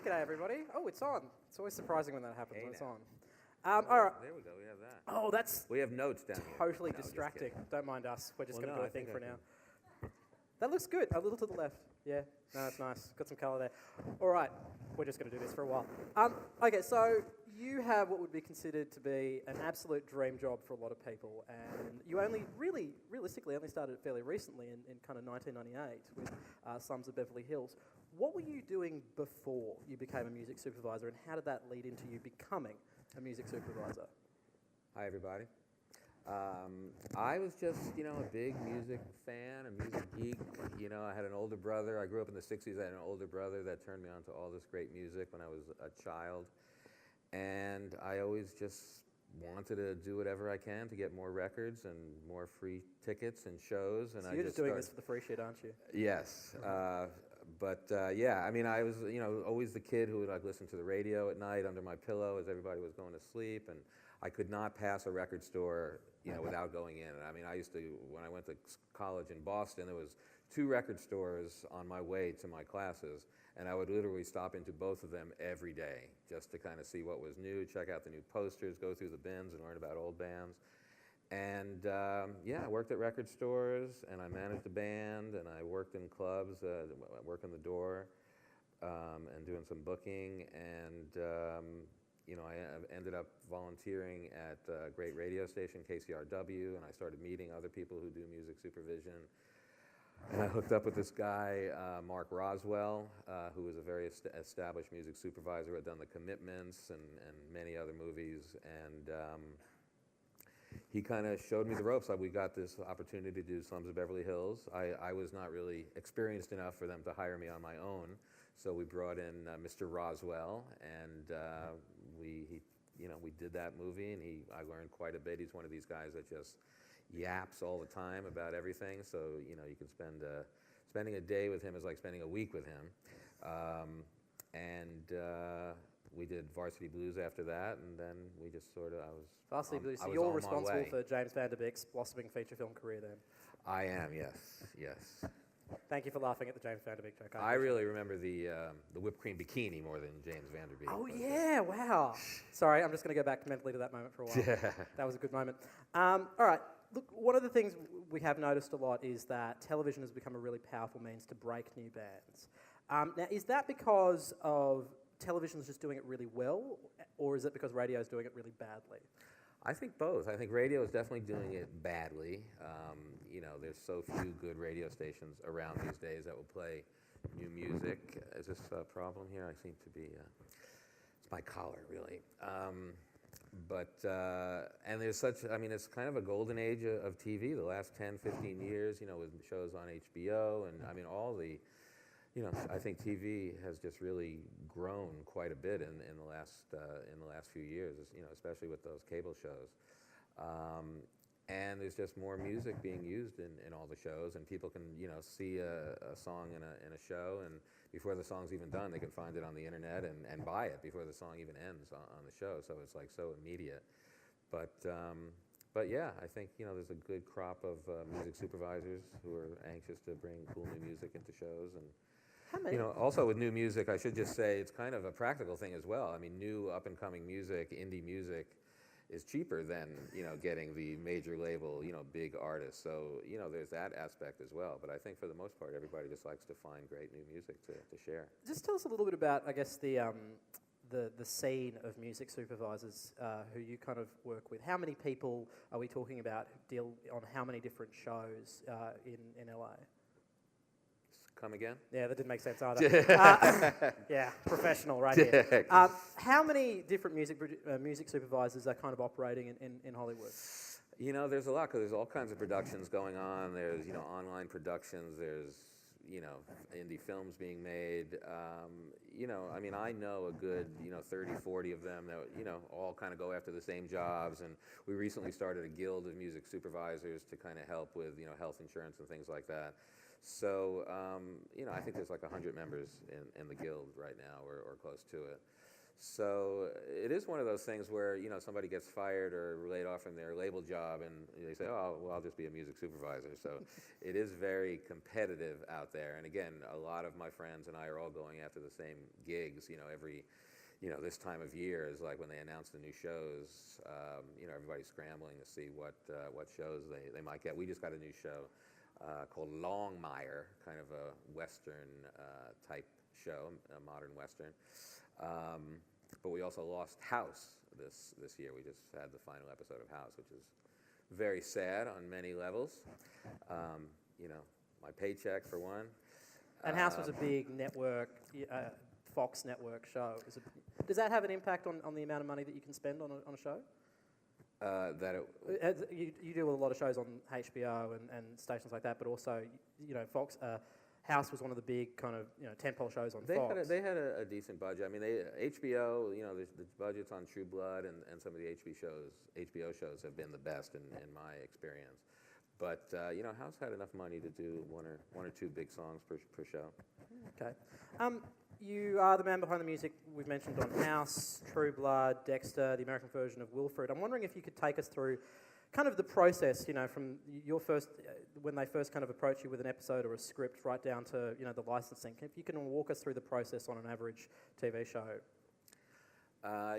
G'day, everybody. Oh, it's on. It's always surprising when that happens, Hey when it's now. on. All right. There we go. We have that. Oh, that's We have notes down here. totally No, just distracting. kidding. Don't mind us. We're just Well, going to no, do I a thing think for I now. That looks good. A little to the left. Yeah. No, it's nice. Got some colour there. All right. We're just going to do this for a while. Okay, so you have what would be considered to be an absolute dream job for a lot of people, and you only realistically only started it fairly recently in kind of 1998 with Sons of Beverly Hills. What were you doing before you became a music supervisor, and how did that lead into you becoming a music supervisor? Hi, everybody. I was just, a big music fan, a music geek. I had an older brother. I grew up in the 60s. I had an older brother that turned me on to all this great music when I was a child. And I always just wanted to do whatever I can to get more records and more free tickets and shows. And So you're just doing this for the free shit, aren't you? Yes. Yeah, I mean, I was, always the kid who would listen to the radio at night under my pillow as everybody was going to sleep, and I could not pass a record store, without going in. And I mean, I used to, when I went to college in Boston, there was 2 record stores on my way to my classes, and I would literally stop into both of them every day just to kind of see what was new, check out the new posters, go through the bins and learn about old bands. And I worked at record stores, and I managed a band, and I worked in clubs, working the door, and doing some booking. And I ended up volunteering at a great radio station, KCRW, and I started meeting other people who do music supervision. And I hooked up with this guy, Marc Roswell, who was a very established music supervisor, who had done The Commitments and many other movies. And he kind of showed me the ropes. We got this opportunity to do Sons of Beverly Hills. I was not really experienced enough for them to hire me on my own, so we brought in Mr. Roswell, and we did that movie, and I learned quite a bit. He's one of these guys that just yaps all the time about everything, so you can spending a day with him is like spending a week with him. We did Varsity Blues after that, and then we just sort of, Varsity Blues. So you're responsible for James Van Der Beek's blossoming feature film career then? I am, yes. Thank you for laughing at the James Van Der Beek joke. I really remember the whipped cream bikini more than James Van Der Beek. Oh, yeah, wow. Sorry, I'm just going to go back mentally to that moment for a while. Yeah. That was a good moment. All right, look, one of the things we have noticed a lot is that television has become a really powerful means to break new bands. Now, is that because of television's just doing it really well, or is it because radio is doing it really badly? I think both. I think radio is definitely doing it badly. There's so few good radio stations around these days that will play new music. Is this a problem here? I seem to be, it's my collar, really. And there's it's kind of a golden age of TV, the last 10, 15 years, with shows on HBO, and all the, I think TV has just really grown quite a bit in the last few years, especially with those cable shows. And there's just more music being used in all the shows, and people can see a song in a show, and before the song's even done, they can find it on the internet and buy it before the song even ends on the show. So it's like so immediate. But yeah, I think there's a good crop of music supervisors who are anxious to bring cool new music into shows. And also with new music, I should just say it's kind of a practical thing as well. I mean, new up-and-coming music, indie music, is cheaper than getting the major label big artists. So there's that aspect as well. But I think for the most part, everybody just likes to find great new music to share. Just tell us a little bit about, I guess, the scene of music supervisors who you kind of work with. How many people are we talking about who deal on how many different shows in LA? Come again? Yeah, that didn't make sense either. Yeah, professional right here. How many different music supervisors are kind of operating in Hollywood? There's a lot, because there's all kinds of productions going on. There's, online productions. There's, indie films being made. I know a good, 30, 40 of them that, all kind of go after the same jobs. And we recently started a guild of music supervisors to kind of help with, health insurance and things like that. So, I think there's like 100 members in the guild right now, or close to it. So it is one of those things where, somebody gets fired or laid off from their label job and they say, oh, well, I'll just be a music supervisor. So it is very competitive out there. And again, a lot of my friends and I are all going after the same gigs, every, this time of year is like when they announce the new shows, everybody's scrambling to see what shows they might get. We just got a new show called Longmire, kind of a Western type show, a modern Western. But we also lost House this year. We just had the final episode of House, which is very sad on many levels. My paycheck for one. And House was a big network, Fox network show. Does that have an impact on the amount of money that you can spend on a show? You do a lot of shows on HBO and stations like that, but also, Fox. House was one of the big kind of tentpole shows on Fox. They had a decent budget. I mean, HBO, the budgets on True Blood and some of the HBO shows have been the best in my experience. But House had enough money to do one or two big songs per show. Okay. You are the man behind the music we've mentioned on House, True Blood, Dexter, the American version of Wilfred. I'm wondering if you could take us through kind of the process, from your first, when they first kind of approach you with an episode or a script, right down to, the licensing. If you can walk us through the process on an average TV show.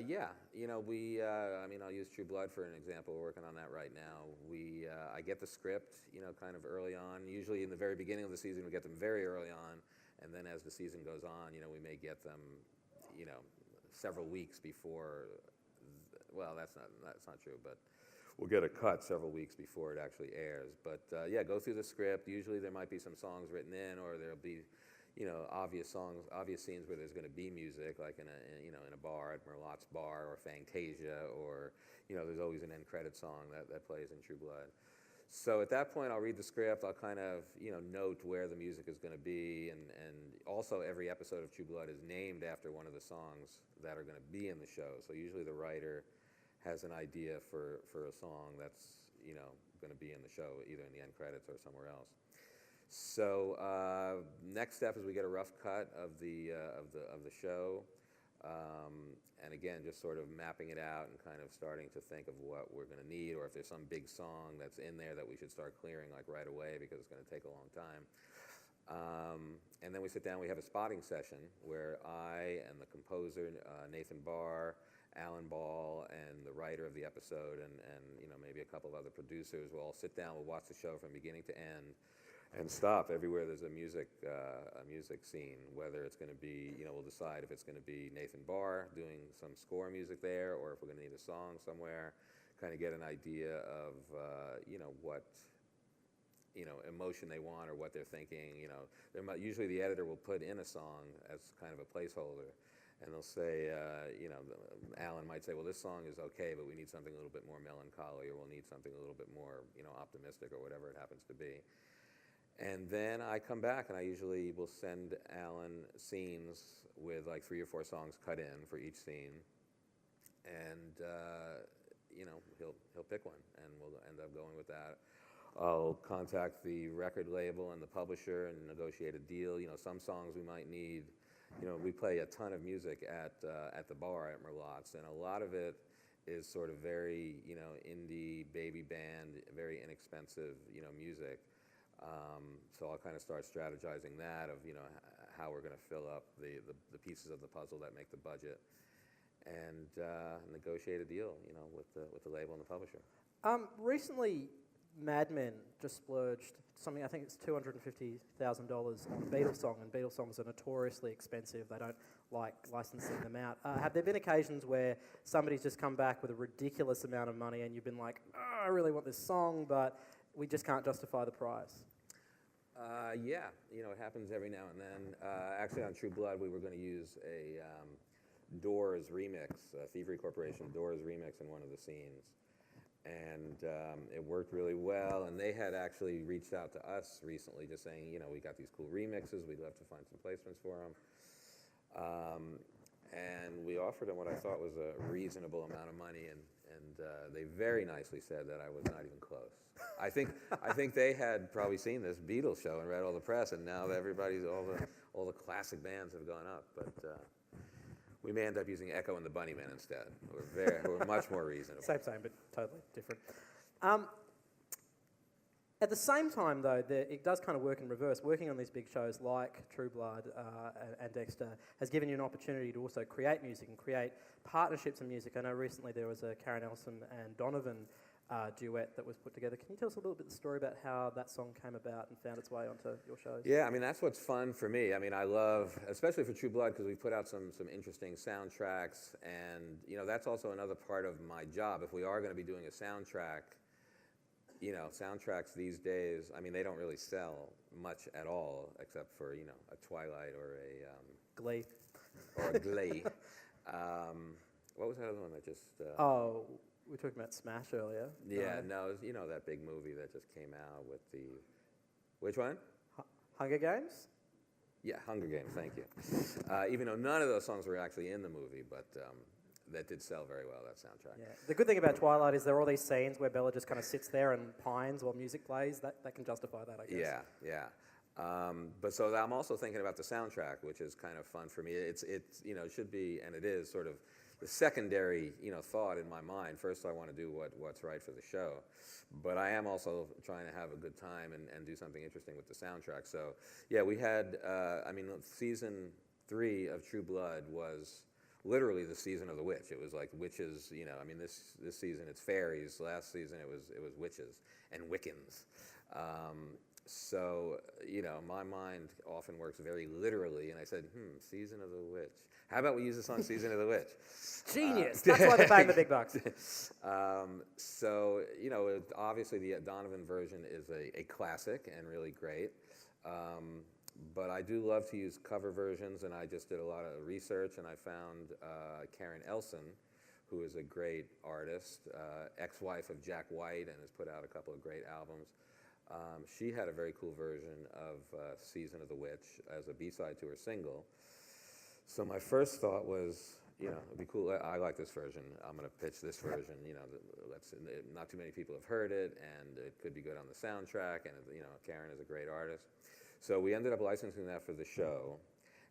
Yeah, I'll use True Blood for an example. We're working on that right now. I get the script, kind of early on. Usually in the very beginning of the season, we get them very early on. And then as the season goes on, we may get them, several weeks before, that's not true, but we'll get a cut several weeks before it actually airs. But go through the script. Usually there might be some songs written in, or there'll be, obvious scenes where there's going to be music, like in a bar at Merlotte's Bar or Fantasia, or there's always an end credit song that plays in True Blood. So at that point, I'll read the script. I'll kind of note where the music is going to be, and also every episode of True Blood is named after one of the songs that are going to be in the show. So usually the writer has an idea for a song that's going to be in the show, either in the end credits or somewhere else. So next step is we get a rough cut of the show, and again, just sort of mapping it out and kind of starting to think of what we're going to need, or if there's some big song that's in there that we should start clearing like right away because it's going to take a long time. And then we sit down. We have a spotting session where I and the composer Nathan Barr, Alan Ball, and the writer of the episode, and maybe a couple of other producers will all sit down. We'll watch the show from beginning to end, and stop everywhere there's a music scene. Whether it's going to be, we'll decide if it's going to be Nathan Barr doing some score music there, or if we're going to need a song somewhere. Kind of get an idea of what emotion they want or what they're thinking. Usually the editor will put in a song as kind of a placeholder. And they'll say, Alan might say, well, this song is okay, but we need something a little bit more melancholy, or we'll need something a little bit more, optimistic, or whatever it happens to be. And then I come back, and I usually will send Alan scenes with like 3 or 4 songs cut in for each scene. And, he'll pick one, and we'll end up going with that. I'll contact the record label and the publisher and negotiate a deal. Some songs we might need. We play a ton of music at the bar at Merlotte's, and a lot of it is sort of very, indie baby band, very inexpensive, music. So I'll kind of start strategizing that of, how we're going to fill up the pieces of the puzzle that make the budget, and negotiate a deal, with the label and the publisher. Recently, Mad Men just splurged something, I think it's $250,000 on a Beatles song, and Beatles songs are notoriously expensive. They don't like licensing them out. Have there been occasions where somebody's just come back with a ridiculous amount of money and you've been like, oh, I really want this song, but we just can't justify the price? Yeah, it happens every now and then. Actually, on True Blood, we were going to use a Doors remix, Thievery Corporation Doors remix in one of the scenes. And it worked really well, and they had actually reached out to us recently just saying, we got these cool remixes, we'd love to find some placements for them. And we offered them what I thought was a reasonable amount of money, and they very nicely said that I was not even close. I think they had probably seen this Beatles show and read all the press, and now everybody's all the classic bands have gone up. But we may end up using Echo and the Bunnymen instead. We're much more reasonable. Same, but totally different. At the same time, though, it does kind of work in reverse. Working on these big shows like True Blood and Dexter has given you an opportunity to also create music and create partnerships in music. I know recently there was a Karen Elson and Donovan duet that was put together. Can you tell us a little bit the story about how that song came about and found its way onto your shows? Yeah, I mean, that's what's fun for me. I mean, I love, especially for True Blood, because we put out some interesting soundtracks, and, you know, that's also another part of my job. If we are going to be doing a soundtrack, you know, soundtracks these days, I mean, they don't really sell much at all, except for, you know, a Twilight or a... Glee. Or a Glee. What was that other one that just... We were talking about Smash earlier. Yeah, no, you know that big movie that just came out with the... Which one? Hunger Games? Yeah, Hunger Games, thank you. Even though none of those songs were actually in the movie, but that did sell very well, that soundtrack. Yeah. The good thing about Twilight is there are all these scenes where Bella just kind of sits there and pines while music plays. That can justify that, I guess. Yeah. But so I'm also thinking about the soundtrack, which is kind of fun for me. It's you know, it should be, and it is sort of the secondary, you know, thought in my mind. First, I want to do what's right for the show, but I am also trying to have a good time and do something interesting with the soundtrack. So, yeah, we had, I mean, season 3 of True Blood was literally the season of the witch. It was like witches, you know. I mean, this season it's fairies. Last season it was witches and Wiccans. So, you know, my mind often works very literally, and I said, season of the witch. How about we use the song Season of the Witch? Genius! That's why they're paying the big bucks. So, you know, obviously the Donovan version is a classic and really great. But I do love to use cover versions, and I just did a lot of research, and I found Karen Elson, who is a great artist, ex-wife of Jack White, and has put out a couple of great albums. She had a very cool version of Season of the Witch as a B-side to her single. So my first thought was, you know, it'd be cool. I like this version. I'm going to pitch this version. You know, not too many people have heard it, and it could be good on the soundtrack. And you know, Karen is a great artist. So we ended up licensing that for the show.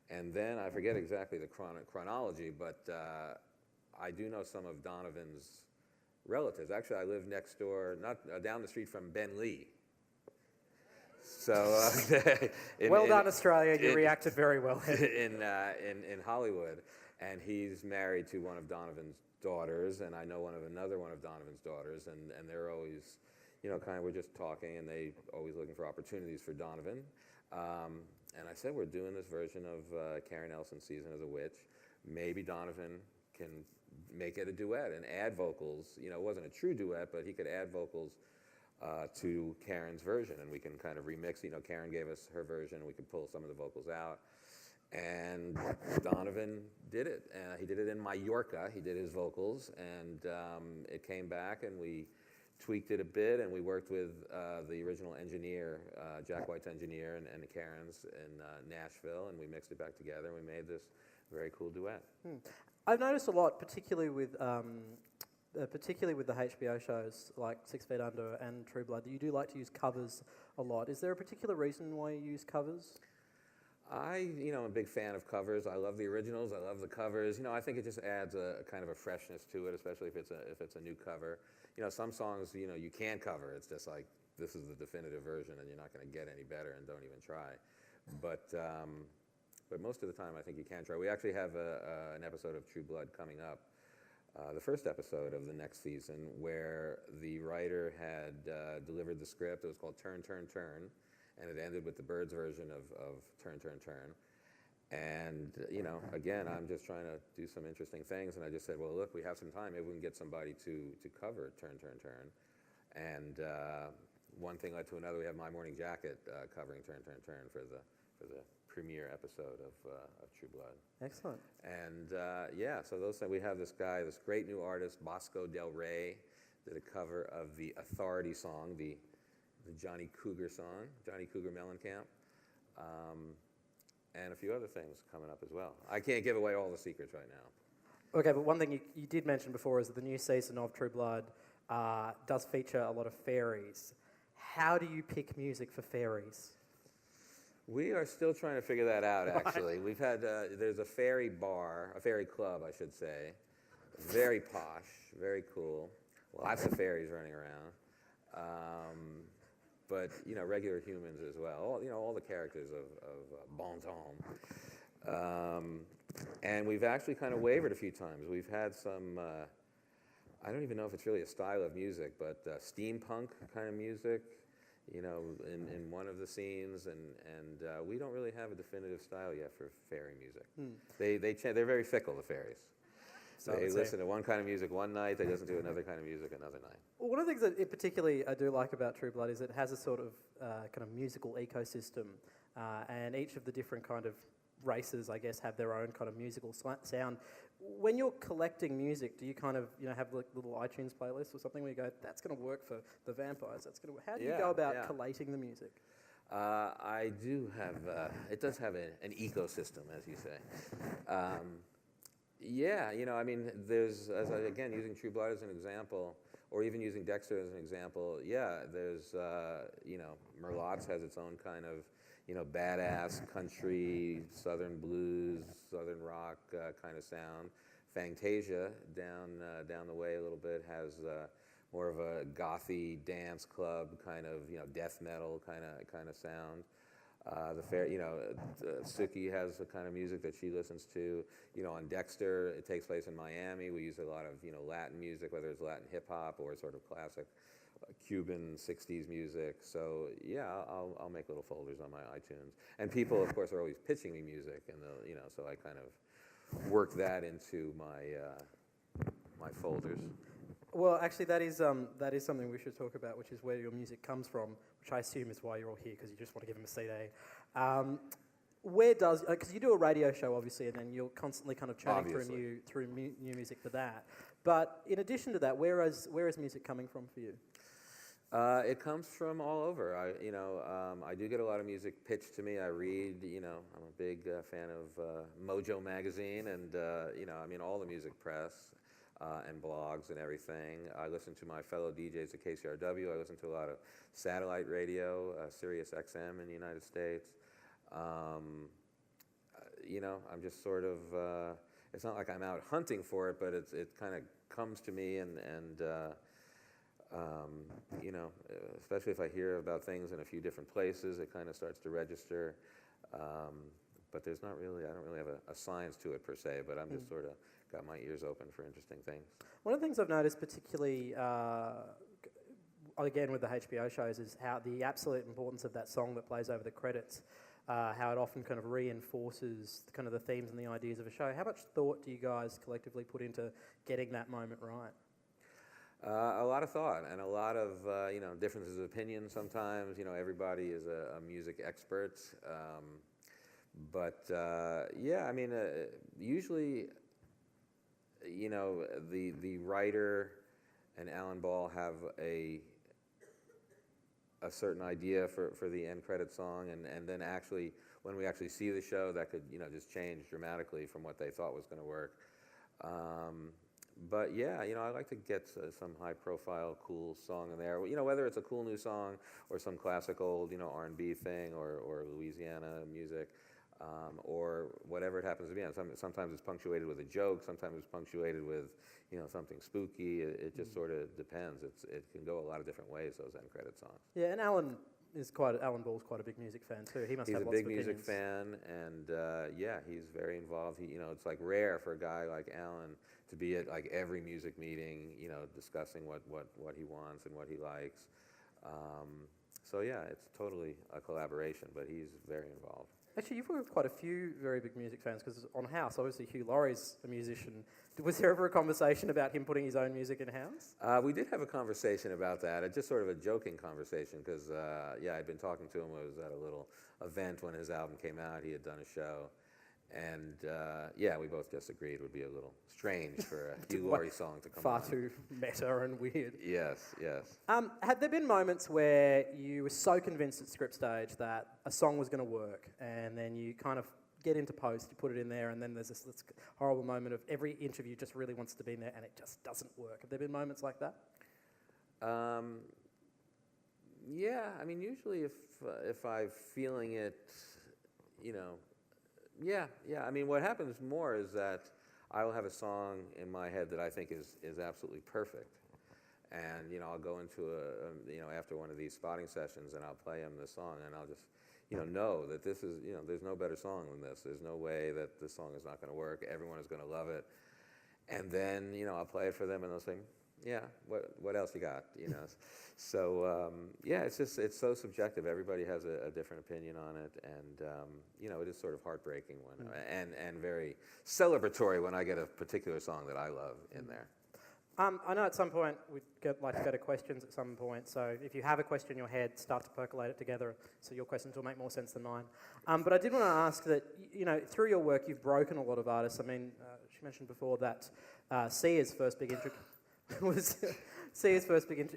And then I forget exactly the chronology, but I do know some of Donovan's relatives. Actually, I live next door, not down the street from Ben Lee. So, well done, Australia. You reacted very well. in Hollywood, and he's married to one of Donovan's daughters, and I know another one of Donovan's daughters, and they're always, you know, kind of, we're just talking, and they always looking for opportunities for Donovan. And I said, we're doing this version of Karen Elson's Season of the Witch. Maybe Donovan can make it a duet and add vocals. You know, it wasn't a true duet, but he could add vocals to Karen's version, and we can kind of remix. You know, Karen gave us her version, and we could pull some of the vocals out. And Donovan did it. He did it in Mallorca. He did his vocals, and it came back, and we tweaked it a bit, and we worked with the original engineer, Jack White's engineer, and Karen's in Nashville, and we mixed it back together, and we made this very cool duet. I've noticed a lot, particularly with the HBO shows like 6 Feet Under and True Blood, that you do like to use covers a lot. Is there a particular reason why you use covers? You know, I'm a big fan of covers. I love the originals. I love the covers. You know, I think it just adds a kind of a freshness to it, especially if it's a new cover. You know, some songs, you know, you can cover. It's just like, this is the definitive version, and you're not going to get any better, and don't even try. But most of the time, I think you can try. We actually have an episode of True Blood coming up, the first episode of the next season, where the writer had delivered the script. It was called Turn, Turn, Turn, and it ended with the Byrds version of Turn, Turn, Turn. And, you know, again, I'm just trying to do some interesting things, and I just said, well, look, we have some time. Maybe we can get somebody to cover Turn, Turn, Turn. And one thing led to another. We have My Morning Jacket covering Turn, Turn, Turn for the premiere episode of True Blood. Excellent. And, yeah, so those things. We have this guy, this great new artist, Bosco Del Rey, did a cover of the Authority song, the Johnny Cougar song, Johnny Cougar Mellencamp. And a few other things coming up as well. I can't give away all the secrets right now. Okay, but one thing you did mention before is that the new season of True Blood does feature a lot of fairies. How do you pick music for fairies? We are still trying to figure that out, actually. We've had, there's a fairy bar, a fairy club, I should say. Very posh, very cool. Lots of fairies running around. But, regular humans as well. All the characters of Bon Temps. And we've actually kind of wavered a few times. We've had some, I don't even know if it's really a style of music, but steampunk kind of music. In one of the scenes, and we don't really have a definitive style yet for fairy music. They're very fickle, the fairies. So they listen to one kind of music one night, they listen to another kind of music another night. Well, one of the things that particularly I do like about True Blood is it has a sort of kind of musical ecosystem, and each of the different kind of races, I guess, have their own kind of musical sound. When you're collecting music, do you kind of have like little iTunes playlists or something where you go, that's going to work for the vampires? That's going to. How do you go about collating the music? I do have. It does have an ecosystem, as you say. There's again using True Blood as an example, or even using Dexter as an example. Yeah, there's Merlotte's has its own kind of. Badass country, southern blues, southern rock kind of sound. Fantasia down the way a little bit has more of a gothy dance club kind of death metal kind of sound. Suki has the kind of music that she listens to. On Dexter, it takes place in Miami. We use a lot of Latin music, whether it's Latin hip hop or sort of classic. Cuban 60s music, so yeah, I'll make little folders on my iTunes, and people, of course, are always pitching me music, and so I kind of work that into my folders. Well, actually, that is something we should talk about, which is where your music comes from, which I assume is why you're all here, because you just want to give them a CD. Because you do a radio show, obviously, and then you're constantly kind of chatting through new music for that. But in addition to that, where is music coming from for you? It comes from all over. I do get a lot of music pitched to me. I read, I'm a big fan of Mojo magazine and, all the music press and blogs and everything. I listen to my fellow DJs at KCRW. I listen to a lot of satellite radio, Sirius XM in the United States. I'm just sort of, it's not like I'm out hunting for it, but it kind of comes to me and especially if I hear about things in a few different places, it kind of starts to register. But I don't really have a science to it per se, but I'm just sort of got my ears open for interesting things. One of the things I've noticed particularly, again with the HBO shows, is how the absolute importance of that song that plays over the credits, how it often kind of reinforces kind of the themes and the ideas of a show. How much thought do you guys collectively put into getting that moment right? A lot of thought and a lot of differences of opinion. Sometimes everybody is a music expert, usually the writer and Alan Ball have a certain idea for the end credit song, and then actually when we actually see the show, that could just change dramatically from what they thought was going to work. But yeah, I like to get some high-profile, cool song in there. Whether it's a cool new song or some classic old, R&B thing or Louisiana music, or whatever it happens to be. And sometimes it's punctuated with a joke. Sometimes it's punctuated with, something spooky. It just sort of depends. It can go a lot of different ways, those end credit songs. Yeah, and Alan Ball's quite a big music fan too. He must have lots of opinions. He's a big music fan, and he's very involved. It's like rare for a guy like Alan to be at like every music meeting, discussing what he wants and what he likes. So yeah, it's totally a collaboration, but he's very involved. Actually, you've worked with quite a few very big music fans, because on House, obviously Hugh Laurie's a musician. Was there ever a conversation about him putting his own music in House? We did have a conversation about that, just sort of a joking conversation, because, I'd been talking to him. I was at a little event when his album came out. He had done a show. And, we both just agreed it would be a little strange for a Hugh Laurie song to come Far on. too meta and weird. Yes. Had there been moments where you were so convinced at script stage that a song was going to work, and then you kind of get into post, you put it in there, and then there's this horrible moment of every interview just really wants to be in there, and it just doesn't work? Have there been moments like that? Usually if I'm feeling it you know, yeah. I mean, what happens more is that I will have a song in my head that I think is absolutely perfect. And, you know, I'll go into you know, after one of these spotting sessions and I'll play them the song and I'll just, you know that this is, you know, there's no better song than this. There's no way that this song is not going to work. Everyone is going to love it. And then, you know, I'll play it for them and they'll say, yeah, what else you got, you know? So, yeah, it's so subjective. Everybody has a different opinion on it. And, you know, it is sort of heartbreaking when, and very celebratory when I get a particular song that I love in there. I know at some point we'd like to go to questions at some point, so if you have a question in your head, start to percolate it together so your questions will make more sense than mine. But I did want to ask that, you know, through your work you've broken a lot of artists. I mean, she mentioned before that Sia's first big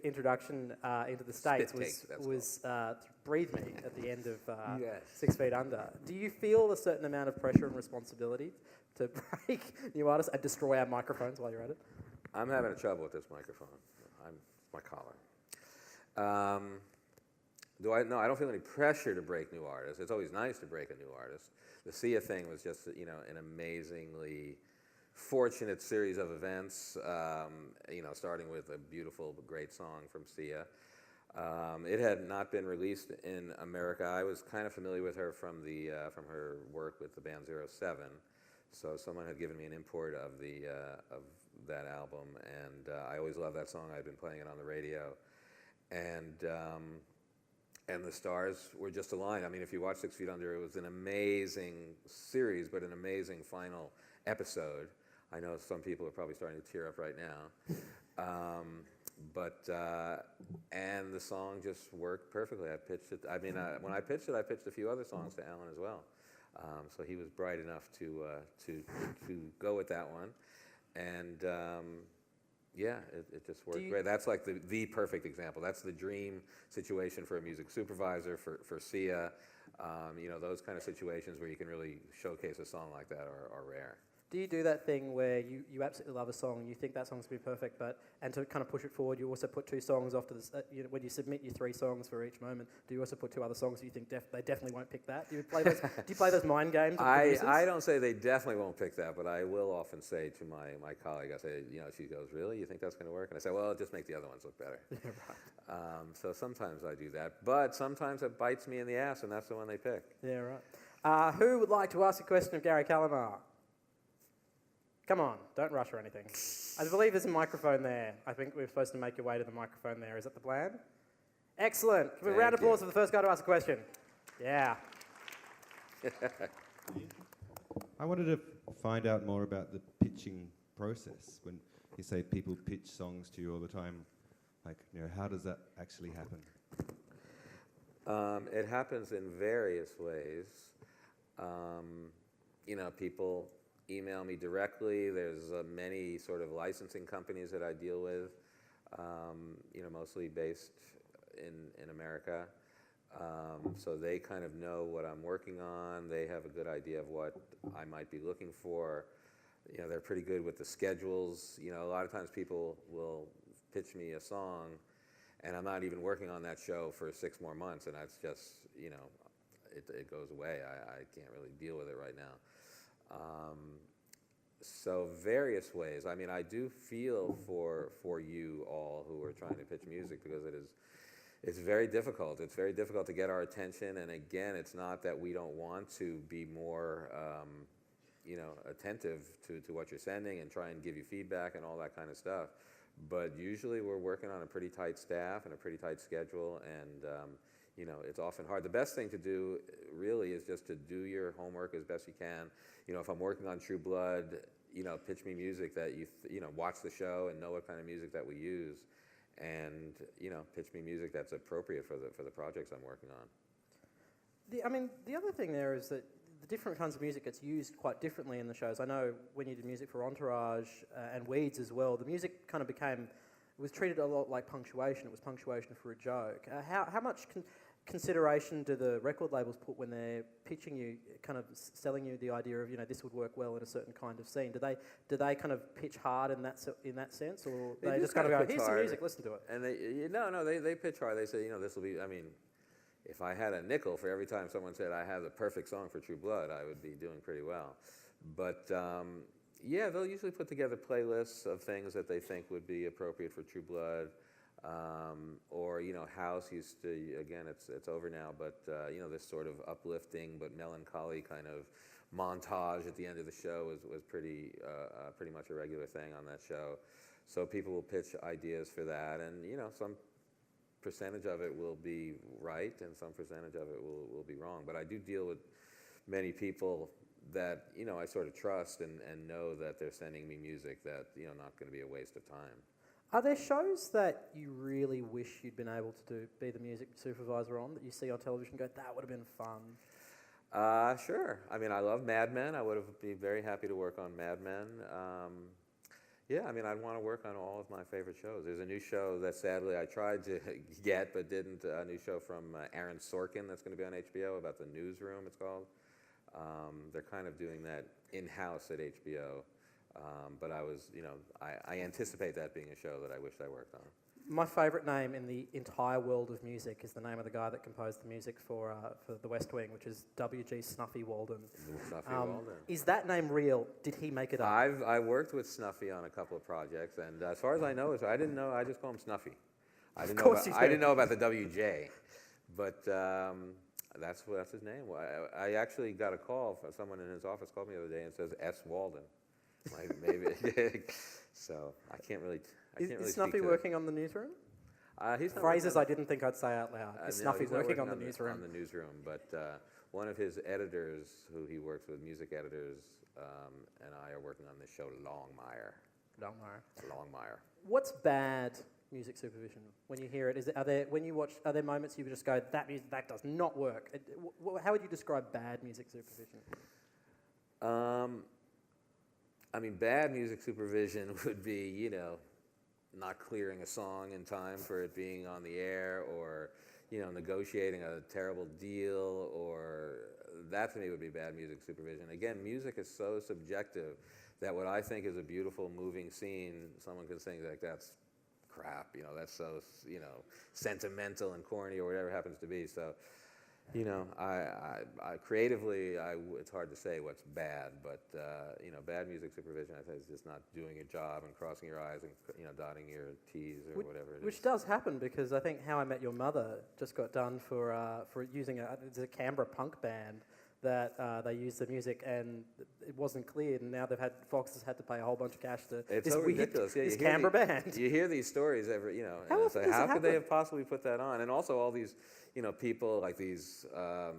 introduction into the States was Breathe Me at the end of Yes. 6 Feet Under. Do you feel a certain amount of pressure and responsibility to break new artists and destroy our microphones while you're at it? I'm having trouble with this microphone. It's my collar. No, I don't feel any pressure to break new artists. It's always nice to break a new artist. The Sia thing was just, you know, an amazingly fortunate series of events, you know, starting with a beautiful, great song from Sia. It had not been released in America. I was kind of familiar with her from her work with the band 07. So someone had given me an import of that album, and I always loved that song. I'd been playing it on the radio, and the stars were just aligned. I mean, if you watch 6 Feet Under, it was an amazing series, but an amazing final episode. I know some people are probably starting to tear up right now, and the song just worked perfectly. I pitched it. I mean, when I pitched it, I pitched a few other songs to Alan as well. So he was bright enough to go with that one, and yeah, it just worked great. That's like the perfect example. That's the dream situation for a music supervisor, for Sia. You know, those kind of situations where you can really showcase a song like that are rare. Do you do that thing where you absolutely love a song, you think that song's going to be perfect, and to kind of push it forward, you also put 2 songs off to this, when you submit your 3 songs for each moment, do you also put 2 other songs that you think they definitely won't pick that? Do you play those mind games with producers? I don't say they definitely won't pick that, but I will often say to my colleague, I say, you know, she goes, really? You think that's going to work? And I say, well, just make the other ones look better. Yeah, right. So sometimes I do that, but sometimes it bites me in the ass, and that's the one they pick. Yeah, right. Who would like to ask a question of Gary Calamar? Come on, don't rush or anything. I believe there's a microphone there. I think we're supposed to make your way to the microphone there. Is that the plan? Excellent. Give a round of applause for the first guy to ask a question. Yeah. I wanted to find out more about the pitching process. When you say people pitch songs to you all the time, like, you know, how does that actually happen? It happens in various ways. You know, people email me directly. There's many sort of licensing companies that I deal with, you know, mostly based in America. So they kind of know what I'm working on. They have a good idea of what I might be looking for. You know, they're pretty good with the schedules. You know, a lot of times people will pitch me a song, and I'm not even working on that show for 6 more months, and that's just, you know, it goes away. I can't really deal with it right now. So various ways. I mean, I do feel for you all who are trying to pitch music, because it's very difficult. It's very difficult to get our attention, and again, it's not that we don't want to be more, you know, attentive to what you're sending and try and give you feedback and all that kind of stuff. But usually we're working on a pretty tight staff and a pretty tight schedule, and you know, it's often hard. The best thing to do really is just to do your homework as best you can. You know, if I'm working on True Blood, you know, pitch me music that you know, watch the show and know what kind of music that we use, and, you know, pitch me music that's appropriate for the projects I'm working on. I mean, the other thing there is that the different kinds of music gets used quite differently in the shows. I know when you did music for Entourage and Weeds as well, the music kind of was treated a lot like punctuation. It was punctuation for a joke. How much consideration do the record labels put when they're pitching you, kind of selling you the idea of, you know, this would work well in a certain kind of scene? Do they kind of pitch hard in that sense, or they just kind of go, here's some music, listen to it? And they pitch hard. They say, you know, this will be. I mean, if I had a nickel for every time someone said I have the perfect song for True Blood, I would be doing pretty well. But yeah, they'll usually put together playlists of things that they think would be appropriate for True Blood. Or, you know, House used to, again, it's over now, but, you know, this sort of uplifting but melancholy kind of montage at the end of the show was pretty much a regular thing on that show. So people will pitch ideas for that, and, you know, some percentage of it will be right and some percentage of it will be wrong. But I do deal with many people that, you know, I sort of trust and know that they're sending me music that, you know, not going to be a waste of time. Are there shows that you really wish you'd been able to be the music supervisor on, that you see on television and go, that would have been fun? Sure. I mean, I love Mad Men. I would have been very happy to work on Mad Men. Yeah, I mean, I'd want to work on all of my favorite shows. There's a new show that sadly I tried to get but didn't, a new show from Aaron Sorkin that's going to be on HBO about the newsroom, it's called. They're kind of doing that in-house at HBO. But I was, you know, I anticipate that being a show that I wished I worked on. My favourite name in the entire world of music is the name of the guy that composed the music for The West Wing, which is W.G. Snuffy Walden. Snuffy Walden. Is that name real? Did he make it up? I worked with Snuffy on a couple of projects, and as far as I know, I didn't know. I just call him Snuffy. I didn't know about the W.J., but that's his name. I actually got a call from someone in his office called me the other day and says S. Walden. Maybe. So I can't really. Is Snuffy working on the newsroom? He's not phrases I didn't think I'd say out loud. Is Snuffy working on the newsroom? On the newsroom, but one of his editors, who he works with, music editors, and I are working on this show, Longmire. Longmire. What's bad music supervision? When you hear it, are there moments you just go, that does not work? How would you describe bad music supervision? I mean, bad music supervision would be, you know, not clearing a song in time for it being on the air, or, you know, negotiating a terrible deal, or that to me would be bad music supervision. Again, music is so subjective that what I think is a beautiful, moving scene, someone can sing like, that's crap, you know, that's so, you know, sentimental and corny, or whatever it happens to be. So, you know, I creatively, it's hard to say what's bad, but, you know, bad music supervision, I think, is just not doing your job and crossing your I's and, you know, dotting your T's or whatever it is. Which does happen, because I think How I Met Your Mother just got done for using it's a Canberra punk band that they used the music and it wasn't cleared, and now Fox has had to pay a whole bunch of cash to this ridiculous. Yeah, this Canberra band. You hear these stories every, you know, how could they have possibly put that on? And also all these, you know, people like these,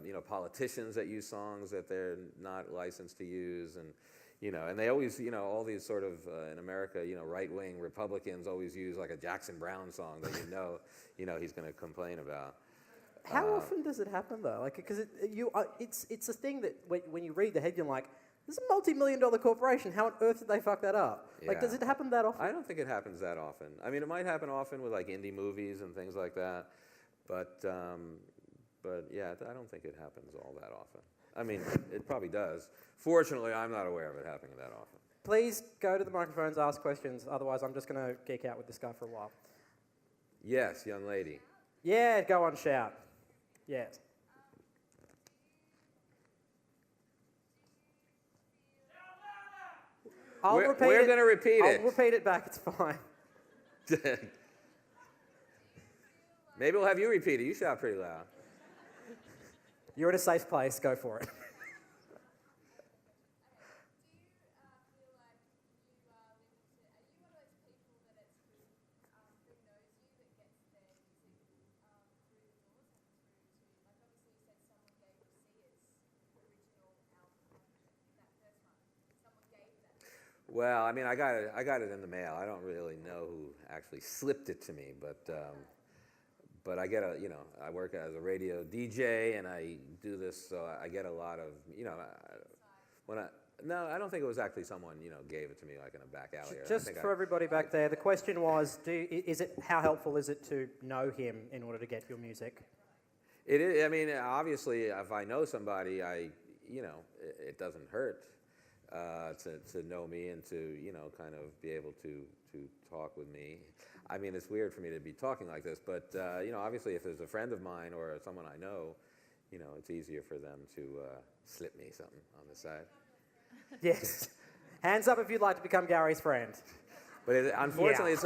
you know, politicians that use songs that they're not licensed to use, and, you know, and they always, you know, all these sort of, in America, you know, right-wing Republicans always use like a Jackson Browne song that you know he's going to complain about. How often does it happen though? Like, because it's a thing that when you read the head, you're like, this is a multi-million-dollar corporation. How on earth did they fuck that up? Yeah. Like, does it happen that often? I don't think it happens that often. I mean, it might happen often with like indie movies and things like that, but yeah, I don't think it happens all that often. I mean, it probably does. Fortunately, I'm not aware of it happening that often. Please go to the microphones, ask questions. Otherwise, I'm just going to geek out with this guy for a while. Yes, young lady. Yeah, go on, shout. Yes. We're going to repeat it. I'll repeat it back, it's fine. Maybe we'll have you repeat it. You shout pretty loud. You're in a safe place, go for it. Well, I mean, I got it in the mail. I don't really know who actually slipped it to me, but I get I work as a radio DJ and I do this, so I get a lot of, you know, no, I don't think it was actually someone, you know, gave it to me like in a back alley. Just for everybody back there, the question was, how helpful is it to know him in order to get your music? It is. I mean, obviously, if I know somebody, it doesn't hurt. To know me and to, you know, kind of be able to talk with me. I mean, it's weird for me to be talking like this, but obviously, if there's a friend of mine or someone I know, it's easier for them to slip me something on the side. Yes. Hands up if you'd like to become Gary's friend. But unfortunately, it's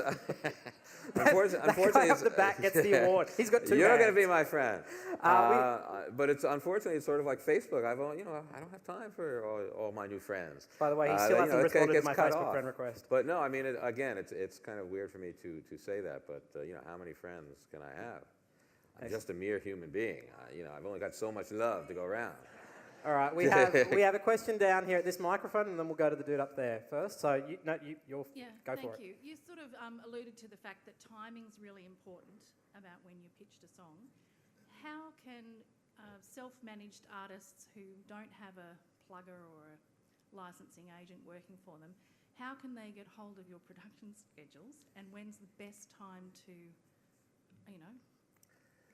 unfortunately, it's the back gets the award. He's got 2 You're hands. going to be my friend. But unfortunately it's sort of like Facebook. I don't have time for all my new friends. By the way, he still hasn't responded to my Facebook off. friend request. But no, I mean, it's kind of weird for me to say that. But how many friends can I have? I'm just a mere human being. I've only got so much love to go around. All right, we have a question down here at this microphone, and then we'll go to the dude up there first. So you'll go for it. Thank you. You sort of alluded to the fact that timing's really important about when you pitched a song. How can self-managed artists who don't have a plugger or a licensing agent working for them, how can they get hold of your production schedules, and when's the best time to,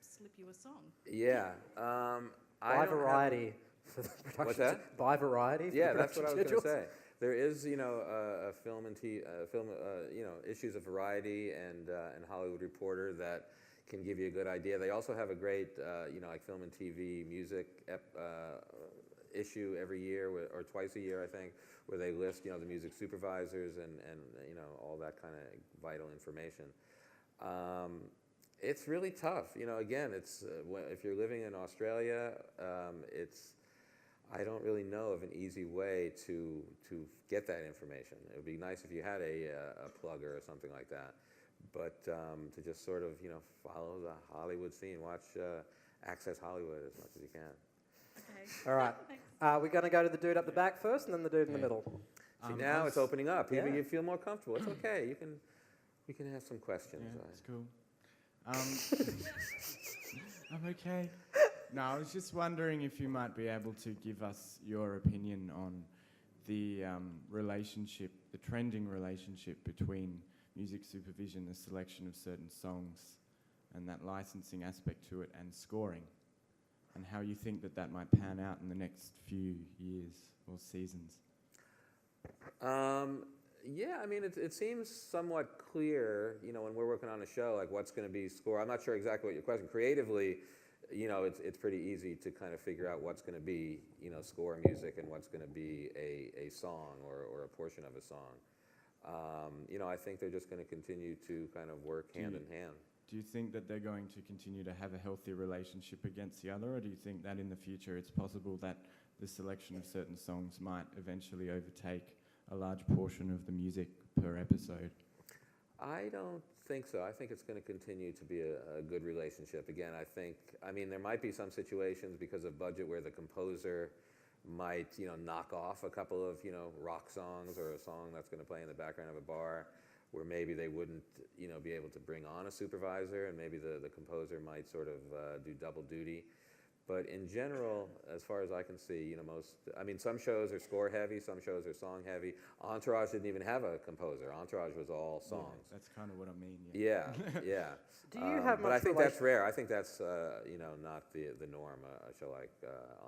slip you a song? Yeah. By variety. For the production. What's that? By variety. Yeah, that's what I was going to say. There is, a film and issues of Variety and Hollywood Reporter that can give you a good idea. They also have a great, like film and TV music issue every year, or twice a year, I think, where they list, the music supervisors and all that kind of vital information. It's really tough. Again, it's if you're living in Australia, I don't really know of an easy way to get that information. It would be nice if you had a plugger or something like that, but to just sort of follow the Hollywood scene, watch Access Hollywood as much as you can. Okay. All right. We're going to go to the dude up the back first, and then the dude in the middle. See, now it's opening up. Yeah. You feel more comfortable. It's okay. You can ask some questions. Yeah, that's cool. I'm okay. No, I was just wondering if you might be able to give us your opinion on the relationship, the trending relationship between music supervision, the selection of certain songs, and that licensing aspect to it, and scoring, and how you think that might pan out in the next few years or seasons. Yeah, I mean, it seems somewhat clear, when we're working on a show, like what's going to be score. I'm not sure exactly what your question. Creatively, it's pretty easy to kind of figure out what's going to be, score music and what's going to be a song or a portion of a song. I think they're just going to continue to kind of work hand in hand. Do you think that they're going to continue to have a healthy relationship against the other, or do you think that in the future it's possible that the selection of certain songs might eventually overtake a large portion of the music per episode? I don't think so. I think it's going to continue to be a good relationship. Again, I mean, there might be some situations because of budget where the composer might, knock off a couple of, rock songs or a song that's going to play in the background of a bar, where maybe they wouldn't, be able to bring on a supervisor, and maybe the composer might sort of do double duty. But in general, as far as I can see, some shows are score heavy, some shows are song heavy. Entourage didn't even have a composer. Entourage was all songs. Yeah, that's kind of what I mean. Yeah, yeah. Do you have but I think that's rare. I think that's not the norm. A show like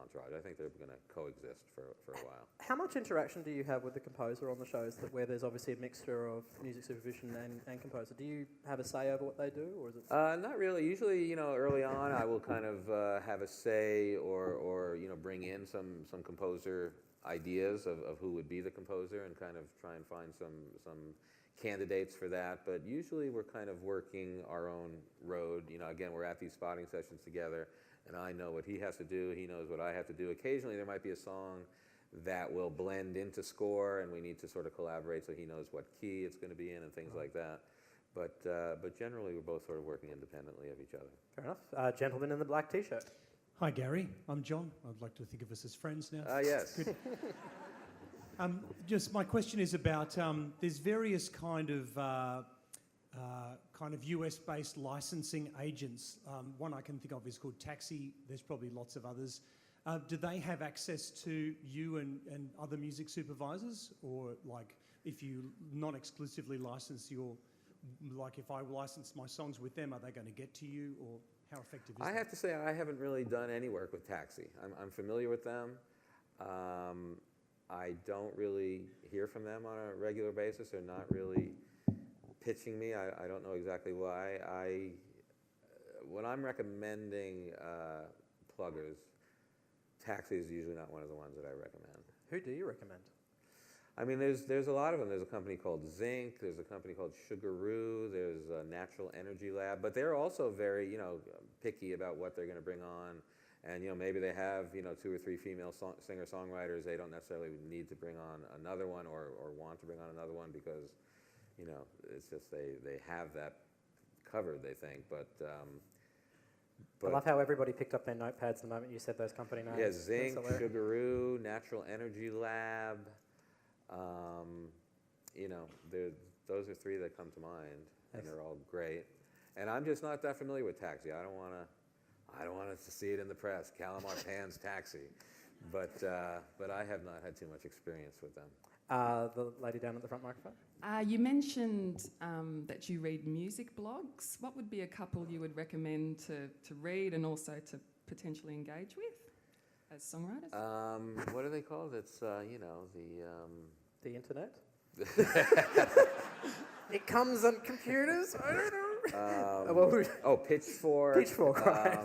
Entourage, I think they're going to coexist for a while. How much interaction do you have with the composer on the shows where there's obviously a mixture of music supervision and composer? Do you have a say over what they do, or is it? Not really. Usually, early on, I will kind of have a say or bring in some composer ideas of who would be the composer, and kind of try and find some candidates for that. But usually we're kind of working our own road. Again, we're at these spotting sessions together, and I know what he has to do, he knows what I have to do. Occasionally there might be a song that will blend into score, and we need to sort of collaborate so he knows what key it's going to be in and things like that. But generally we're both sort of working independently of each other. Fair enough. Gentleman in the black t-shirt. Hi, Gary. I'm John. I'd like to think of us as friends now. Yes. Good. Just my question is about there's various kind of US-based licensing agents. One I can think of is called Taxi. There's probably lots of others. Do they have access to you and other music supervisors, or like if you non-exclusively license if I license my songs with them, are they going to get to you, or how effective is that? I have to say I haven't really done any work with Taxi. I'm familiar with them. I don't really hear from them on a regular basis. They're not really pitching me. I don't know exactly why. When I'm recommending pluggers, Taxi is usually not one of the ones that I recommend. Who do you recommend? I mean, there's a lot of them. There's a company called Zinc. There's a company called Sugaroo. There's a Natural Energy Lab. But they're also very, picky about what they're going to bring on. And, maybe they have, 2 or 3 female singer-songwriters. They don't necessarily need to bring on another one or want to bring on another one because, it's just they have that covered, they think. But I love how everybody picked up their notepads the moment you said those company names. Yeah, Zinc, Sugaroo, Natural Energy Lab. Those are 3 that come to mind, and they're all great. And I'm just not that familiar with Taxi. I don't want to see it in the press. Calamar pans Taxi, but I have not had too much experience with them. The lady down at the front microphone. You mentioned that you read music blogs. What would be a couple you would recommend to read and also to potentially engage with as songwriters? What are they called? It's The internet. It comes on computers. I don't know. Pitchfork. Pitchfork, right.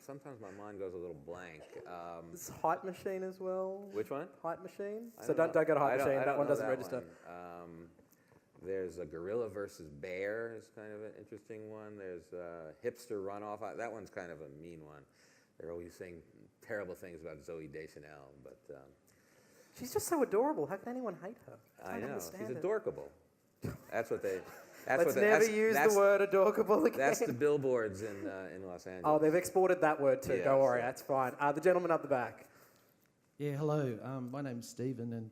Sometimes my mind goes a little blank. There's Hype Machine as well. Which one? Hype Machine. I So don't don't go to know. Hype Machine. That one doesn't that register. one. There's a Gorilla versus Bear is kind of an interesting one. There's Hipster Runoff. That one's kind of a mean one. They're always saying terrible things about Zooey Deschanel, but She's just so adorable. How can anyone hate her? I know. understand She's it. adorkable. That's what they... Let's never use the word adorable again. That's the billboards in Los Angeles. Oh, they've exported that word too. Yeah, Don't worry, so- that's fine. The gentleman up the back. Yeah, hello. My name's Stephen, and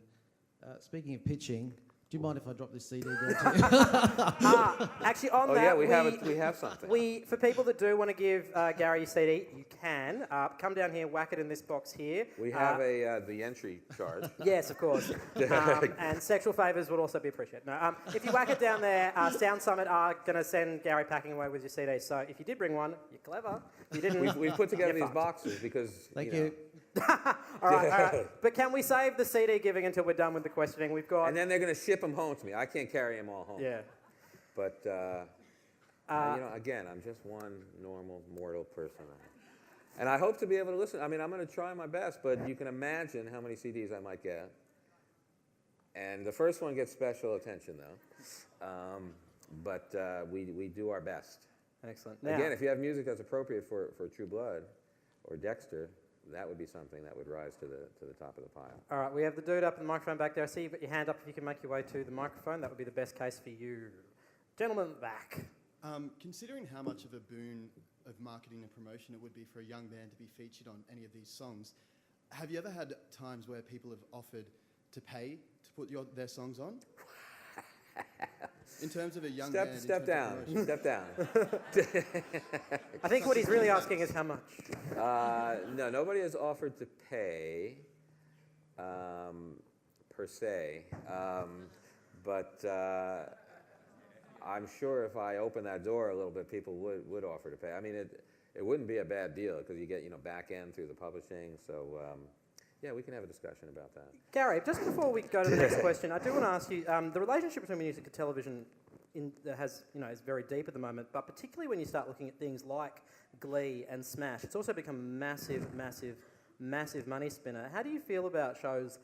speaking of pitching, do you mind if I drop this CD down to you? Actually, on Oh that, yeah, we have something. for people that do want to give Gary your CD, you can come down here, whack it in this box here. We have the entry charge. Yes, of course. And sexual favours would also be appreciated. No, if you whack it down there, Sound Summit are going to send Gary packing away with your CD. So if you did bring one, you're clever. If you didn't, We've put together you're these fucked. boxes because Thank know, you. all right. But can we save the CD giving until we're done with the questioning? We've got... And then they're going to ship them home to me. I can't carry them all home. Yeah. But again, I'm just one normal mortal person. And I hope to be able to listen. I mean, I'm going to try my best, but you can imagine how many CDs I might get. And the first one gets special attention, though. But we do our best. Excellent. Now, Again, if you have music that's appropriate for True Blood or Dexter, that would be something that would rise to the top of the pile. all right, we have the dude up in the microphone back there. I see you've got your hand up. If you can make your way to the microphone, that would be the best case for you. Gentleman at the back. Considering how much of a boon of marketing and promotion it would be for a young band to be featured on any of these songs, have you ever had times where people have offered to pay to put their songs on? In terms of a young band... Step down. Step down. I think what he's really asking is how much. No, nobody has offered to pay, per se. But I'm sure if I open that door a little bit, people would offer to pay. I mean, it wouldn't be a bad deal because you get back end through the publishing. So yeah, we can have a discussion about that. Gary, just before we go to the next question, I do want to ask you, the relationship between music and television is very deep at the moment, but particularly when you start looking at things like Glee and Smash, it's also become a massive, massive, massive money spinner. How do you feel about shows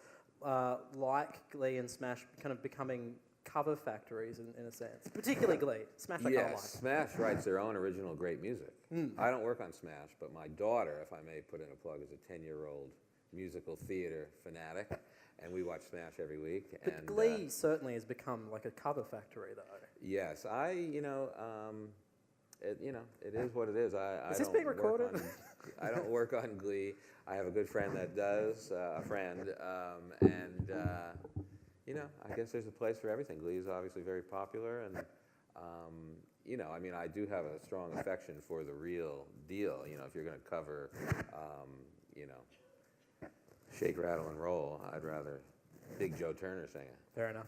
like Glee and Smash kind of becoming cover factories in a sense? Particularly Glee. Smash I kind of like. Yes, Smash writes their own original great music. I don't work on Smash, but my daughter, if I may put in a plug, is a 10-year-old musical theater fanatic, and we watch Smash every week. But and, Glee certainly has become like a cover factory, though. Yes, it is what it is. Is this being recorded? I don't work on Glee. I have a good friend that does, and I guess there's a place for everything. Glee is obviously very popular, and I do have a strong affection for the real deal. If you're going to cover, Shake, Rattle, and Roll, I'd rather Big Joe Turner sing it. Fair enough.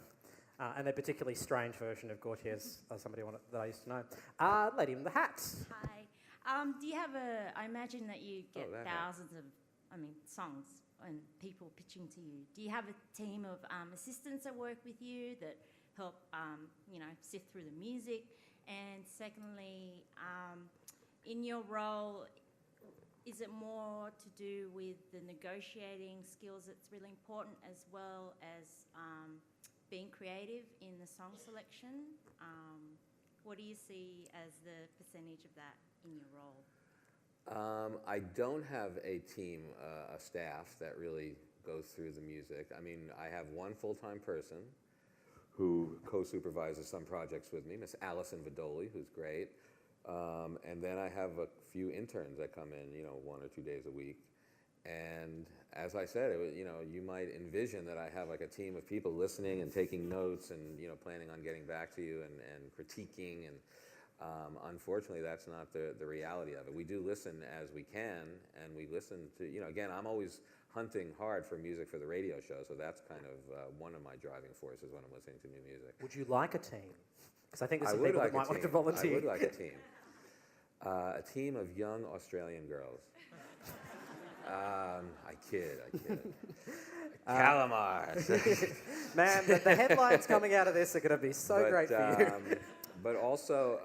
And a particularly strange version of Gautier's, somebody that I used to know. Lady in the hat. Hi. Do you have I imagine that you get thousands of, songs and people pitching to you. Do you have a team of assistants that work with you that help, sift through the music? And secondly, in your role, is it more to do with the negotiating skills that's really important, as well as being creative in the song selection? What do you see as the percentage of that in your role? I don't have a team, a staff that really goes through the music. I mean, I have one full-time person who co-supervises some projects with me, Miss Allison Vidoli, who's great. And then I have a few interns that come in, 1 or 2 days a week. And as I said, you might envision that I have like a team of people listening and taking notes and, planning on getting back to you and critiquing. And unfortunately, that's not the reality of it. We do listen as we can, and we listen to, again, I'm always hunting hard for music for the radio show, so that's kind of one of my driving forces when I'm listening to new music. Would you like a team? Because I think there's some people that might want to volunteer. I would like a team. A team of young Australian girls. I kid. Calamar. Man, the headlines coming out of this are going to be so great for you. But also,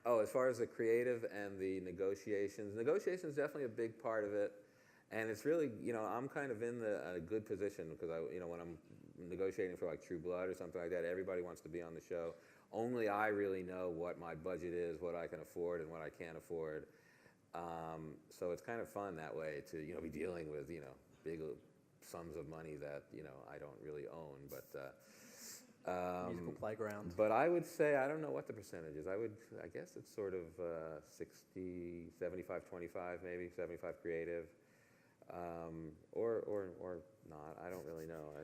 as far as the creative and the negotiations is definitely a big part of it. And it's really, I'm kind of in a good position because when I'm negotiating for like True Blood or something like that, everybody wants to be on the show. Only I really know what my budget is, what I can afford and what I can't afford. So it's kind of fun that way to, be dealing with, big sums of money that, I don't really own. But musical playground. But I would say, I don't know what the percentage is. I guess it's sort of 60, 75, 25 maybe, 75 creative. Or not, I don't really know.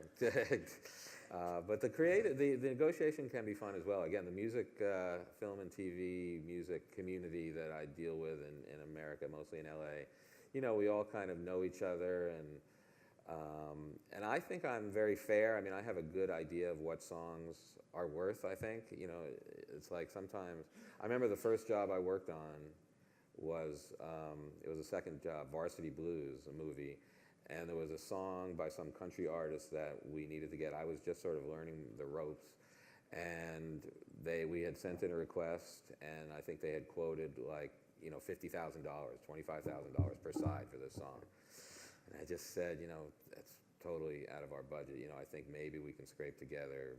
But the negotiation can be fun as well. Again, the music, film and TV music community that I deal with in America, mostly in LA, we all kind of know each other, and I think I'm very fair. I mean, I have a good idea of what songs are worth, I think. It's like sometimes, I remember the first job I worked on was, it was a second job, Varsity Blues, a movie, and there was a song by some country artist that we needed to get. I was just sort of learning the ropes, and we had sent in a request, and I think they had quoted like, $50,000, $25,000 per side for this song. And I just said, that's totally out of our budget. I think maybe we can scrape together,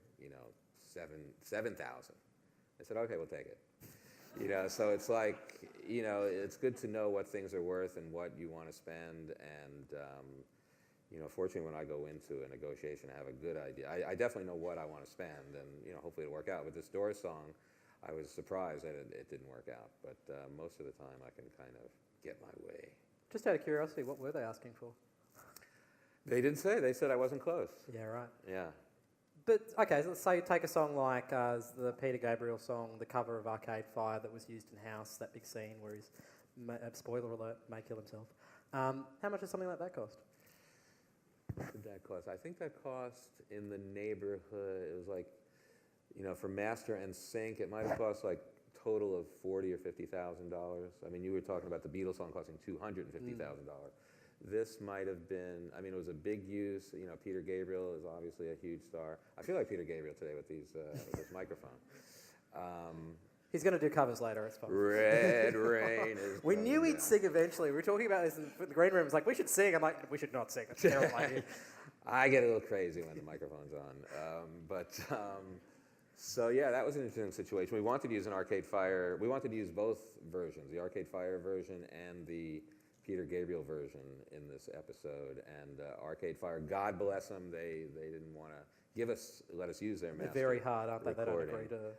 $7,000. I said, okay, we'll take it. So it's like, it's good to know what things are worth and what you want to spend. And, fortunately, when I go into a negotiation, I have a good idea. I definitely know what I want to spend, and, hopefully it'll work out. With this Doors song, I was surprised that it didn't work out. But most of the time, I can kind of get my way. Just out of curiosity, what were they asking for? They didn't say. They said I wasn't close. Yeah, right. Yeah. But, okay, so let's say you take a song like the Peter Gabriel song, the cover of Arcade Fire that was used in House, that big scene where he's, spoiler alert, may kill himself. How much does something like that cost? What did that cost? I think that cost in the neighborhood, it was like, for master and sync, it might have cost like total of $40,000 or $50,000. I mean, you were talking about the Beatles song costing $250,000. This might have been, it was a big use. Peter Gabriel is obviously a huge star. I feel like Peter Gabriel today with this microphone. He's going to do covers later, it's fine. Red Rain is We knew he'd sing eventually. We were talking about this in the green room. It's like, we should sing. I'm like, we should not sing. It's a terrible idea. I get a little crazy when the microphone's on. So yeah, that was an interesting situation. We wanted to use an Arcade Fire. We wanted to use both versions, the Arcade Fire version and the Peter Gabriel version in this episode. And Arcade Fire, God bless them, they didn't want to let us use their master. They're very hard, aren't they? They don't agree to.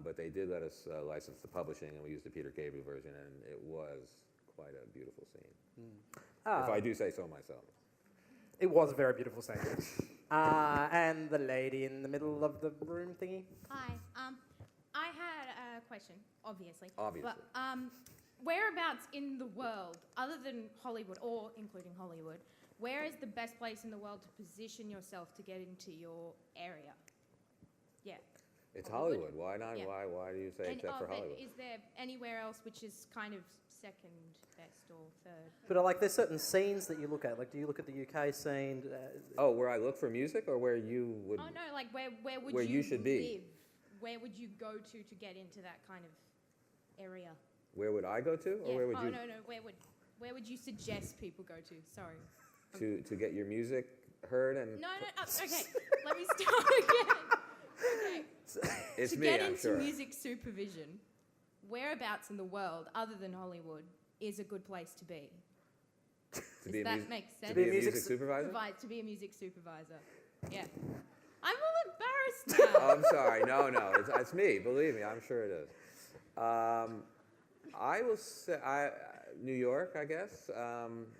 But they did let us license the publishing, and we used the Peter Gabriel version, and it was quite a beautiful scene. If I do say so myself. It was a very beautiful scene. And the lady in the middle of the room thingy. Hi. I had a question, obviously. Obviously. But, whereabouts in the world, other than Hollywood, or including Hollywood, where is the best place in the world to position yourself to get into your area? Yeah. It's Hollywood. Why not? Yeah. Why do you say except for but Hollywood? is there anywhere else which is kind of second best or third. But like, there's certain scenes that you look at. Like, do you look at the UK scene? Oh, where I look for music, or where you would? Oh no, like where would Where you you should live? be. Where would you go to get into that kind of area? Where would I go to, or Yeah. where would oh you no, where would you suggest people go to? Sorry. to get your music heard? And No, okay. Let me start again. Okay. it's to me, get I'm into sure. music supervision, whereabouts in the world, other than Hollywood, is a good place to be? To be Does a that make sense? to be a music supervisor? To be a music supervisor. Yeah. I'm all embarrassed now. Oh, I'm sorry. No, it's me. Believe me, I'm sure it is. I will say New York, I guess.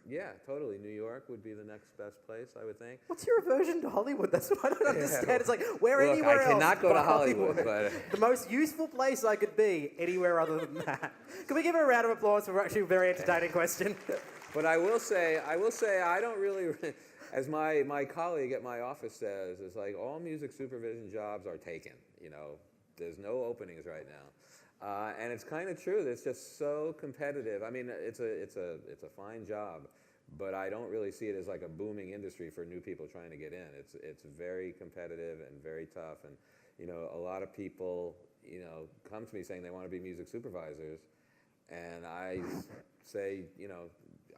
Yeah, totally. New York would be the next best place, I would think. What's your aversion to Hollywood? That's what I don't understand. well, It's like, where Look, anywhere else? I cannot go to but Hollywood, but the most useful place I could be, anywhere other than that. Can we give a round of applause for actually a very entertaining question? but I will say I don't really, as my colleague at my office says, it's like all music supervision jobs are taken. You know, there's no openings right now. And it's kind of true. It's just so competitive. I mean, it's a fine job, but I don't really see it as like a booming industry for new people trying to get in. It's very competitive and very tough. And you know, a lot of people, you know, come to me saying they want to be music supervisors, and I say, you know,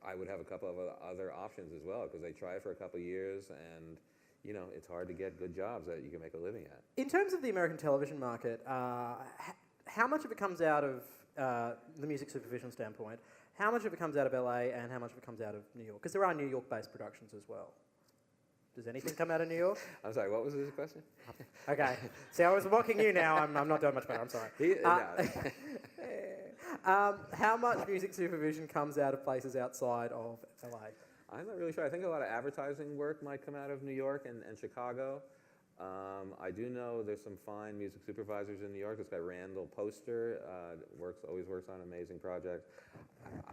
I would have a couple of other options as well, because they try for a couple of years, and you know, it's hard to get good jobs that you can make a living at. In terms of the American television market, how much of it comes out of the music supervision standpoint? How much of it comes out of LA, and how much of it comes out of New York? Because there are New York-based productions as well. Does anything come out of New York? I'm sorry, what was this question? Okay. See, I was mocking you now. I'm not doing much better. I'm sorry. How much music supervision comes out of places outside of LA? I'm not really sure. I think a lot of advertising work might come out of New York and Chicago. I do know there's some fine music supervisors in New York. This guy Randall Poster always works on amazing projects.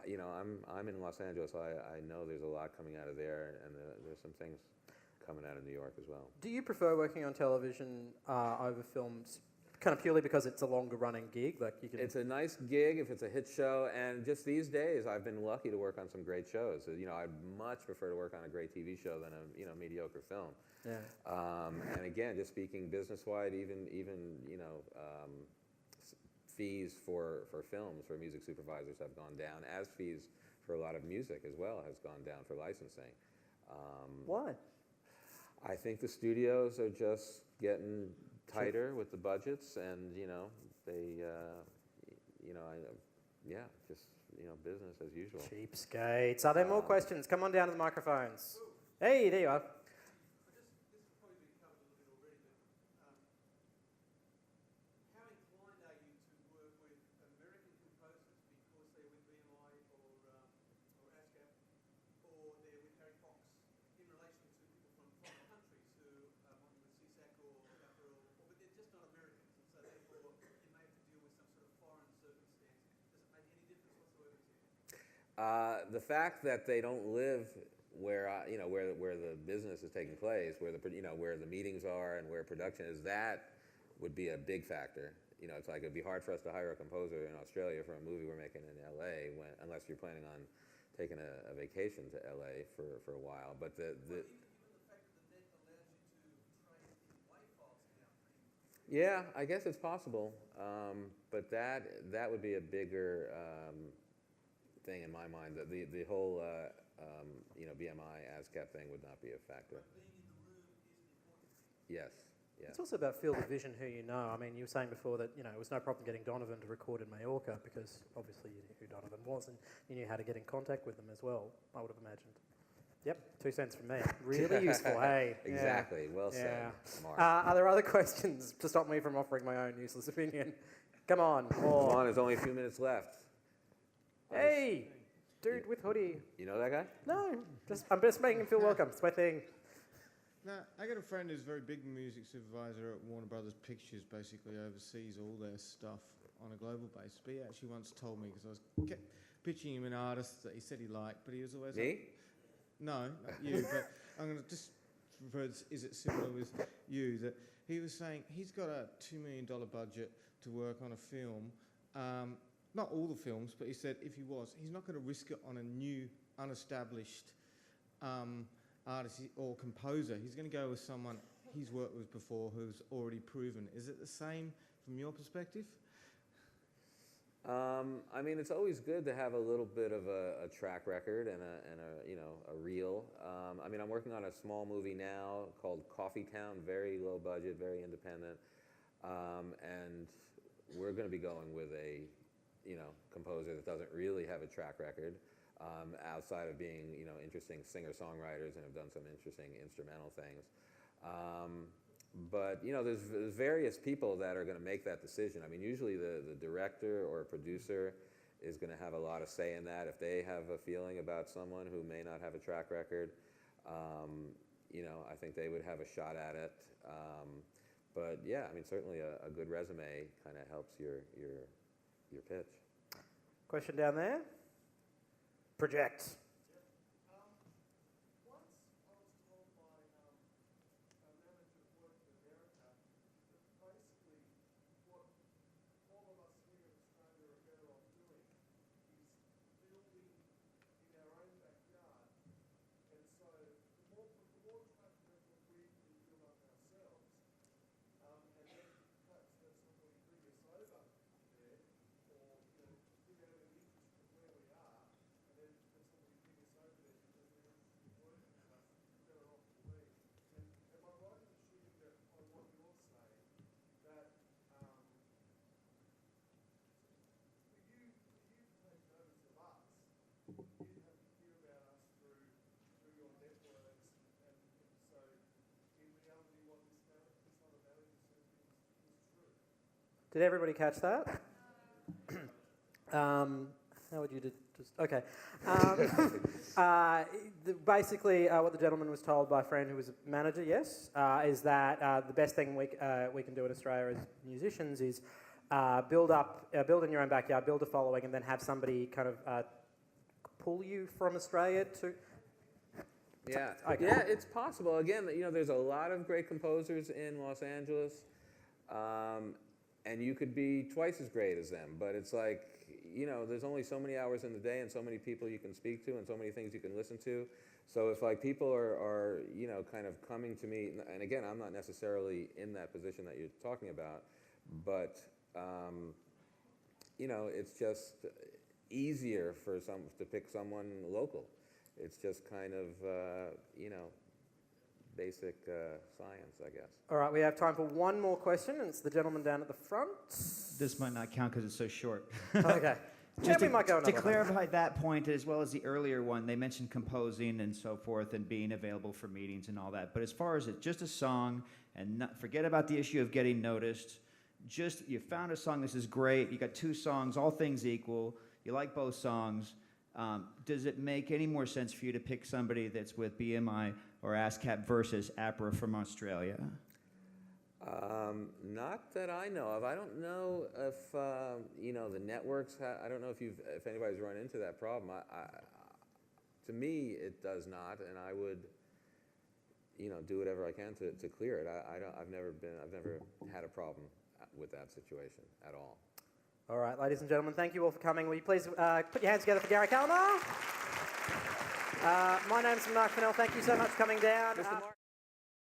You know, I'm in Los Angeles, so I know there's a lot coming out of there, and there's some things coming out of New York as well. Do you prefer working on television over films, kind of purely because it's a longer running gig? Like you can. It's a nice gig if it's a hit show, and just these days I've been lucky to work on some great shows. You know, I'd much prefer to work on a great TV show than a mediocre film. Yeah. And again, just speaking business-wide, even you know, fees for films for music supervisors have gone down, as fees for a lot of music as well has gone down for licensing. Why? I think the studios are just getting tighter with the budgets, and you know they, you know, just business as usual. Cheapskates. Are there more questions? Come on down to the microphones. Hey, there you are. The fact that they don't live where where the business is taking place, where the meetings are and where production is, that would be a big factor. You know, it's like it'd be hard for us to hire a composer in Australia for a movie we're making in LA, unless you're planning on taking a vacation to LA for a while. But yeah, I guess it's possible, but that would be a bigger thing in my mind. The whole BMI ASCAP thing would not be a factor. Yes. Yeah. It's also about field of vision, who you know. I mean, you were saying before that it was no problem getting Donovan to record in Mallorca because obviously you knew who Donovan was and you knew how to get in contact with them as well, I would have imagined. Yep, 2 cents from me. Really useful, hey? Exactly, well said, Marc. Are there other questions to stop me from offering my own useless opinion? Come on, more. Come on, there's only a few minutes left. Hey, dude with hoodie. You know that guy? No, I'm just making him feel welcome. It's my thing. No, I got a friend who's a very big music supervisor at Warner Brothers Pictures, basically oversees all their stuff on a global basis. But he actually once told me, because I was kept pitching him an artist that he said he liked, but he was always Me? No, not you, but I'm going to just refer to, is it similar with you, that he was saying he's got a $2 million budget to work on a film, not all the films, but he said if he was, he's not going to risk it on a new, unestablished artist or composer. He's going to go with someone he's worked with before who's already proven. Is it the same from your perspective? I mean, it's always good to have a little bit of a track record and a reel. I mean, I'm working on a small movie now called Coffee Town, very low budget, very independent, and we're going to be going with a composer that doesn't really have a track record outside of being interesting singer-songwriters and have done some interesting instrumental things. But there's various people that are going to make that decision. I mean, usually the director or producer is going to have a lot of say in that. If they have a feeling about someone who may not have a track record, I think they would have a shot at it. But yeah, I mean, certainly a good resume kind of helps your pitch. Question down there. Project. Did everybody catch that? How would you just... Okay. Basically, what the gentleman was told by a friend who was a manager, yes, is that the best thing we can do in Australia as musicians is build in your own backyard, build a following, and then have somebody kind of pull you from Australia to... Yeah, Okay. yeah, it's possible. Again, there's a lot of great composers in Los Angeles. And you could be twice as great as them, but it's like, there's only so many hours in the day and so many people you can speak to and so many things you can listen to. So if like people are kind of coming to me, and again, I'm not necessarily in that position that you're talking about, but, it's just easier for to pick someone local. It's just kind of, basic science, I guess. All right, we have time for one more question, and it's the gentleman down at the front. This might not count because it's so short. Okay. Just we might go to another clarify that point, as well as the earlier one, they mentioned composing and so forth and being available for meetings and all that. But as far as just a song, and forget about the issue of getting noticed, just you found a song, this is great, you got two songs, all things equal, you like both songs, does it make any more sense for you to pick somebody that's with BMI or ASCAP versus APRA from Australia? Not that I know of. I don't know if the networks. I don't know if anybody's run into that problem. To me, it does not, and I would do whatever I can to clear it. I've never had a problem with that situation at all. All right, ladies and gentlemen, thank you all for coming. Will you please put your hands together for Gary Calamar? My name's Marc Fennell. Thank you so much for coming down.